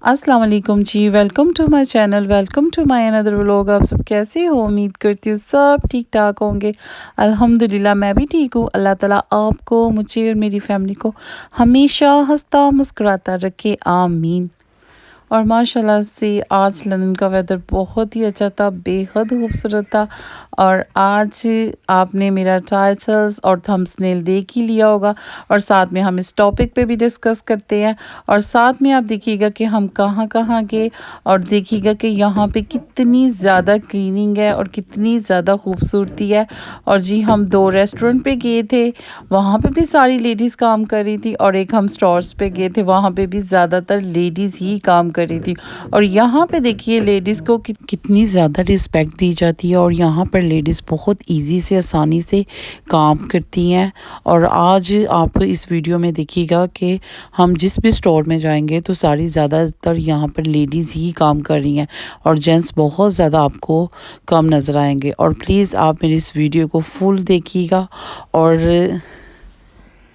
अस्सलाम वालेकुम जी, welcome to my channel, welcome to my another vlog. आप सब कैसे हो? उम्मीद करती हूँ सब ठीक-ठाक होंगे। अल्हम्दुलिल्लाह मैं भी ठीक हूँ। अल्लाह ताला आपको, मुझे और मेरी फैमिली को हमेशा हँसता मुस्कुराता रखे, आमीन। और माशाल्लाह से आज लंदन का वेदर बहुत ही अच्छा था, बेहद खूबसूरत था। और आज आपने मेरा टाइटल्स और थंबनेल देख ही लिया होगा और साथ में हम इस टॉपिक पे भी डिस्कस करते हैं। और साथ में आप देखिएगा कि हम कहाँ-कहाँ गए और देखिएगा कि यहाँ पे कितनी ज़्यादा क्लीनिंग है और कितनी ज़्यादा खूबसूरती है। और जी हम 2 रेस्टोरेंट पे गए थे, वहाँ पे भी सारी लेडीज़ काम कर रही थी और एक हम स्टोर्स पे गए थे, वहाँ पे भी ज़्यादातर लेडीज़ ही काम कर रही थी। और यहाँ पे देखिए लेडीज़ को कितनी ज़्यादा रिस्पेक्ट दी जाती है और यहाँ पर लेडीज़ बहुत ईज़ी से आसानी से काम करती हैं। और आज आप इस वीडियो में देखिएगा कि हम जिस भी स्टोर में जाएंगे तो सारी ज़्यादातर यहाँ पर लेडीज़ ही काम कर रही हैं और जेंट्स बहुत ज़्यादा आपको कम नज़र आएंगे। और प्लीज़ आप मेरी इस वीडियो को फुल देखिएगा और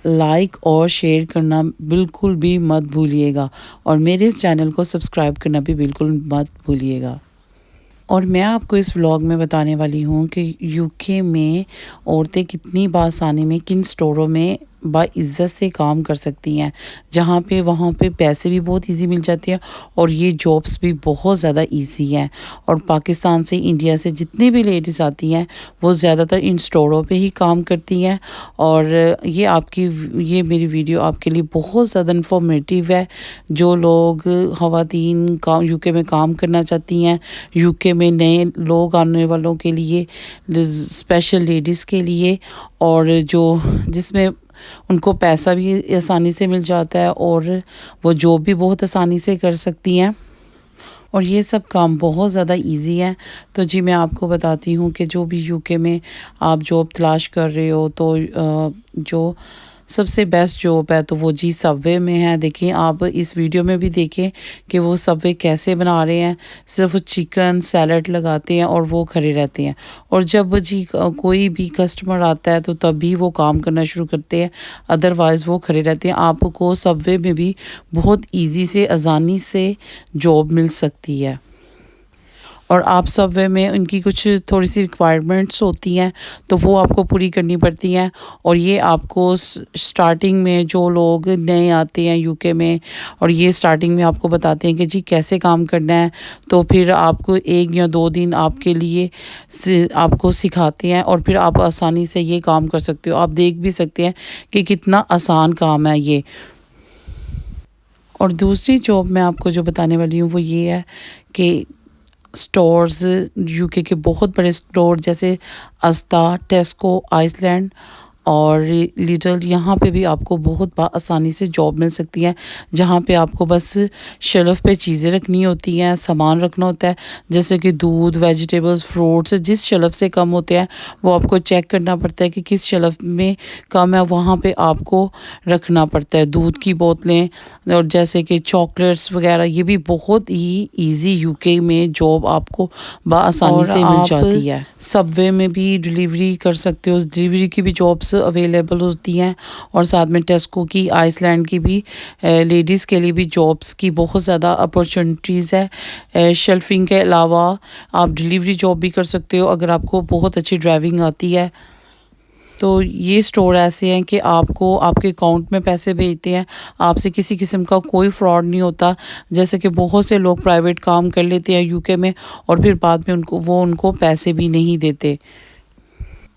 लाइक और शेयर करना बिल्कुल भी मत भूलिएगा और मेरे इस चैनल को सब्सक्राइब करना भी बिल्कुल मत भूलिएगा। और मैं आपको इस व्लॉग में बताने वाली हूँ कि यूके में औरतें कितनी बासानी में किन स्टोरों में बाइज़्ज़त से काम कर सकती हैं, जहाँ पे वहाँ पे पैसे भी बहुत इजी मिल जाते हैं और ये जॉब्स भी बहुत ज़्यादा इजी हैं। और पाकिस्तान से, इंडिया से जितनी भी लेडीज़ आती हैं वो ज़्यादातर इन स्टोरों पे ही काम करती हैं। और ये मेरी वीडियो आपके लिए बहुत ज़्यादा इन्फॉर्मेटिव है। जो लोग ख़वातीन काम यूके में काम करना चाहती हैं, यूके में नए लोग आने वालों के लिए, स्पेशल लेडीज़ के लिए, और जो जिसमें उनको पैसा भी आसानी से मिल जाता है और वो जॉब भी बहुत आसानी से कर सकती हैं और ये सब काम बहुत ज़्यादा इजी है। तो जी मैं आपको बताती हूँ कि जो भी यूके में आप जॉब तलाश कर रहे हो तो जो सबसे बेस्ट जॉब है तो वो जी सबवे में है। देखिए आप इस वीडियो में भी देखें कि वो सबवे कैसे बना रहे हैं। सिर्फ चिकन सैलड लगाते हैं और वो खड़े रहते हैं। और जब जी कोई भी कस्टमर आता है तो तभी वो काम करना शुरू करते हैं, अदरवाइज़ वो खड़े रहते हैं। आपको सबवे में भी बहुत ईजी से, आसानी से जॉब मिल सकती है। और आप सबवे में उनकी कुछ थोड़ी सी रिक्वायरमेंट्स होती हैं तो वो आपको पूरी करनी पड़ती हैं। और ये आपको स्टार्टिंग में जो लोग नए आते हैं यूके में और ये स्टार्टिंग में आपको बताते हैं कि जी कैसे काम करना है, तो फिर आपको 1 या 2 दिन आपके लिए आपको सिखाते हैं और फिर आप आसानी से ये काम कर सकते हो। आप देख भी सकते हैं कि कितना आसान काम है ये। और दूसरी जॉब मैं आपको जो बताने वाली हूँ वो ये है कि स्टोर्स, यूके के बहुत बड़े स्टोर जैसे अस्ता, टेस्को, आइसलैंड और लिटल, यहाँ पे भी आपको बहुत आसानी से जॉब मिल सकती है, जहाँ पे आपको बस शेल्फ पे चीज़ें रखनी होती हैं, सामान रखना होता है, जैसे कि दूध, वेजिटेबल्स, फ्रूट्स। जिस शेल्फ से कम होते हैं वो आपको चेक करना पड़ता है कि किस शेल्फ में कम है, वहाँ पे आपको रखना पड़ता है। दूध की बोतलें और जैसे कि चॉकलेट्स वगैरह, ये भी बहुत ही इजी यूके में जॉब आपको बआसानी और से मिल आप जाती है। सबवे में भी डिलीवरी कर सकते हो, डिलीवरी की भी जॉब्स अवेलेबल होती हैं। और साथ में टेस्को की, आइसलैंड की भी लेडीज़ के लिए भी जॉब्स की बहुत ज़्यादा अपॉर्चुनिटीज़ है। शेल्फिंग के अलावा आप डिलीवरी जॉब भी कर सकते हो अगर आपको बहुत अच्छी ड्राइविंग आती है। तो ये स्टोर ऐसे हैं कि आपको आपके अकाउंट में पैसे भेजते हैं, आपसे किसी किस्म का कोई फ्रॉड नहीं होता। जैसे कि बहुत से लोग प्राइवेट काम कर लेते हैं यूके में और फिर बाद में उनको पैसे भी नहीं देते।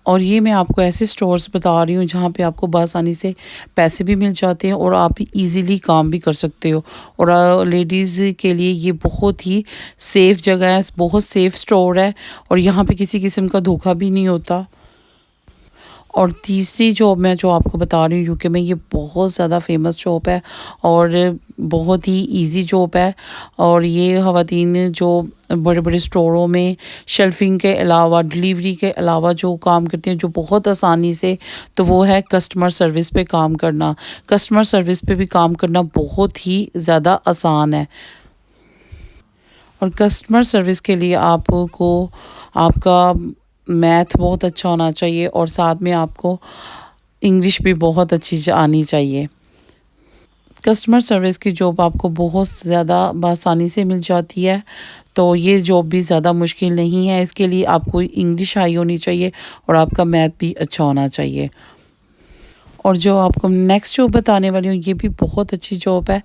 और ये मैं आपको ऐसे स्टोर्स बता रही हूँ जहाँ पे आपको बआसानी से पैसे भी मिल जाते हैं और आप इजीली काम भी कर सकते हो। और लेडीज़ के लिए ये बहुत ही सेफ़ जगह है, बहुत सेफ़ स्टोर है और यहाँ पे किसी किस्म का धोखा भी नहीं होता। और तीसरी जॉब मैं जो आपको बता रही हूँ यूके में, ये बहुत ज़्यादा फेमस जॉब है और बहुत ही इजी जॉब है। और ये ख़वातीन जो बड़े बड़े स्टोरों में शेल्फिंग के अलावा, डिलीवरी के अलावा जो काम करती हैं जो बहुत आसानी से, तो वो है कस्टमर सर्विस पे काम करना। कस्टमर सर्विस पे भी काम करना बहुत ही ज़्यादा आसान है। और कस्टमर सर्विस के लिए आपको आपका मैथ बहुत अच्छा होना चाहिए और साथ में आपको इंग्लिश भी बहुत अच्छी आनी चाहिए। कस्टमर सर्विस की जॉब आपको बहुत ज़्यादा बआसानी से मिल जाती है, तो ये जॉब भी ज़्यादा मुश्किल नहीं है। इसके लिए आपको इंग्लिश आई होनी चाहिए और आपका मैथ भी अच्छा होना चाहिए। और जो आपको नेक्स्ट जॉब बताने वाली हूँ, ये भी बहुत अच्छी जॉब है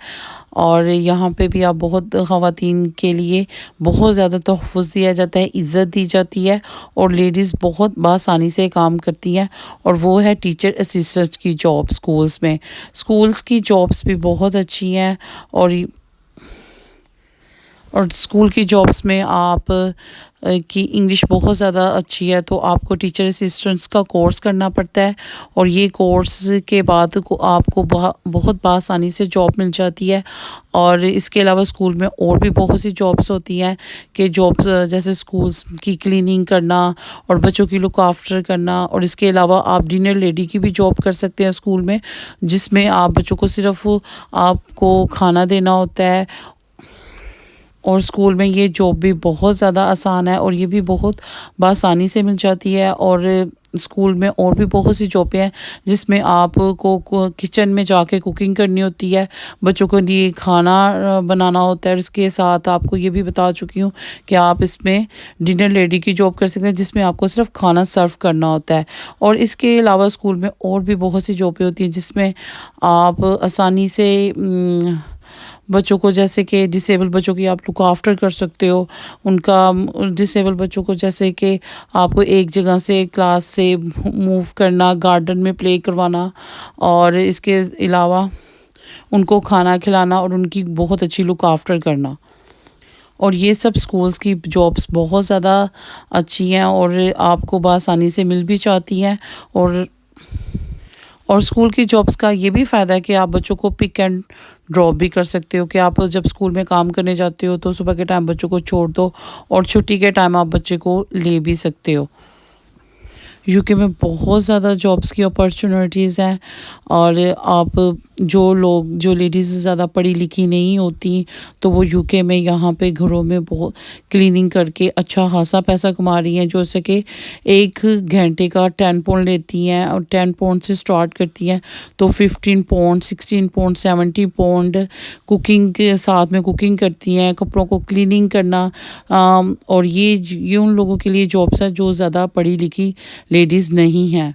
और यहाँ पे भी आप बहुत ख़वातीन के लिए बहुत ज़्यादा तोहफ़्फ़ुज़ दिया जाता है, इज़्ज़त दी जाती है और लेडीज़ बहुत बआसानी से काम करती हैं, और वो है टीचर असिस्टेंट की जॉब स्कूल्स में। स्कूल्स की जॉब्स भी बहुत अच्छी हैं और स्कूल की जॉब्स में आप की इंग्लिश बहुत ज़्यादा अच्छी है, तो आपको टीचर असिस्टेंट्स का कोर्स करना पड़ता है और ये कोर्स के बाद को आपको बहुत बआसानी से जॉब मिल जाती है। और इसके अलावा स्कूल में और भी बहुत सी जॉब्स होती हैं कि जॉब्स जैसे स्कूल्स की क्लीनिंग करना और बच्चों की लुक आफ्टर करना, और इसके अलावा आप डिनर लेडी की भी जॉब कर सकते हैं स्कूल में, जिसमें आप बच्चों को सिर्फ आपको खाना देना होता है। और स्कूल में ये जॉब भी बहुत ज़्यादा आसान है और ये भी बहुत बआसानी से मिल जाती है। और स्कूल में और भी बहुत सी जॉबें हैं जिसमें आपको किचन में जाके कुकिंग करनी होती है, बच्चों के लिए खाना बनाना होता है। और इसके साथ आपको ये भी बता चुकी हूँ कि आप इसमें डिनर लेडी की जॉब कर सकते हैं, जिसमें आपको सिर्फ खाना सर्व करना होता है। और इसके अलावा स्कूल में और भी बहुत सी जॉबें होती हैं जिसमें आप आसानी से बच्चों को, जैसे कि डिसेबल बच्चों की आप लुक आफ्टर कर सकते हो। उनका डिसेबल बच्चों को जैसे कि आपको एक जगह से क्लास से मूव करना, गार्डन में प्ले करवाना और इसके अलावा उनको खाना खिलाना और उनकी बहुत अच्छी लुक आफ्टर करना। और ये सब स्कूल्स की जॉब्स बहुत ज़्यादा अच्छी हैं और आपको बआसानी से मिल भी जाती हैं। और स्कूल की जॉब्स का ये भी फ़ायदा है कि आप बच्चों को पिक एंड ड्रॉप भी कर सकते हो, कि आप जब स्कूल में काम करने जाते हो तो सुबह के टाइम बच्चों को छोड़ दो और छुट्टी के टाइम आप बच्चे को ले भी सकते हो। यूके में बहुत ज़्यादा जॉब्स की अपॉर्चुनिटीज़ हैं और आप जो लेडीज़ ज़्यादा पढ़ी लिखी नहीं होती, तो वो यूके में यहाँ पे घरों में बहुत क्लीनिंग करके अच्छा खासा पैसा कमा रही हैं, जैसे कि 1 घंटे का 10 पाउंड लेती हैं और 10 पाउंड से स्टार्ट करती हैं, तो 15 पाउंड, 16 पाउंड, 70 पाउंड कुकिंग के साथ में कुकिंग करती हैं, कपड़ों को क्लीनिंग करना। और ये उन लोगों के लिए जॉब्स हैं जो ज़्यादा पढ़ी लिखी लेडीज़ नहीं हैं।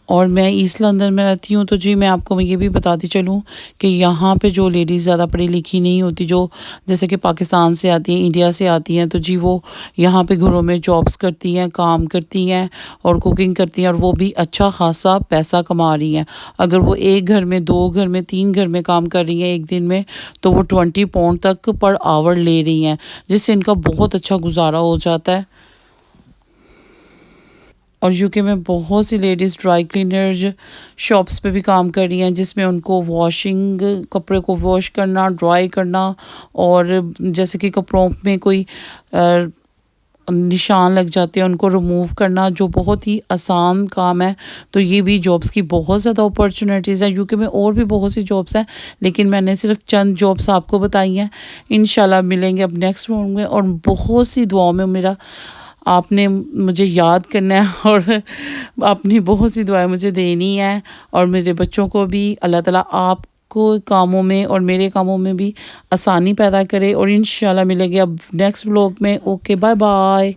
और मैं ईस्ट लंदन में रहती हूँ, तो जी मैं आपको ये भी बताती चलूँ कि यहाँ पे जो लेडीज़ ज़्यादा पढ़ी लिखी नहीं होती, जो जैसे कि पाकिस्तान से आती हैं, इंडिया से आती हैं, तो जी वो यहाँ पे घरों में जॉब्स करती हैं, काम करती हैं और कुकिंग करती हैं और वो भी अच्छा खासा पैसा कमा रही हैं। अगर वो एक घर में, 2 घर में, 3 घर में काम कर रही हैं एक दिन में, तो वो 20 पाउंड तक पर आवर ले रही हैं, जिससे इनका बहुत अच्छा गुजारा हो जाता है। और यूके में बहुत सी लेडीज़ ड्राई क्लीनर्स शॉप्स पे भी काम कर रही हैं, जिसमें उनको वॉशिंग, कपड़े को वॉश करना, ड्राई करना और जैसे कि कपड़ों में कोई निशान लग जाते हैं उनको रिमूव करना, जो बहुत ही आसान काम है। तो ये भी जॉब्स की बहुत ज़्यादा अपॉर्चुनिटीज़ हैं यूके में। और भी बहुत सी जॉब्स हैं, लेकिन मैंने सिर्फ चंद जॉब्स आपको बताई हैं। इंशाल्लाह मिलेंगे अब नेक्स्ट व्लॉग में, और बहुत सी दुआओं में मेरा आपने मुझे याद करना है और अपनी बहुत सी दुआएं मुझे देनी है, और मेरे बच्चों को भी अल्लाह ताला आपको कामों में और मेरे कामों में भी आसानी पैदा करे। और इंशाल्लाह मिलेंगे अब नेक्स्ट व्लॉग में। Okay, bye bye.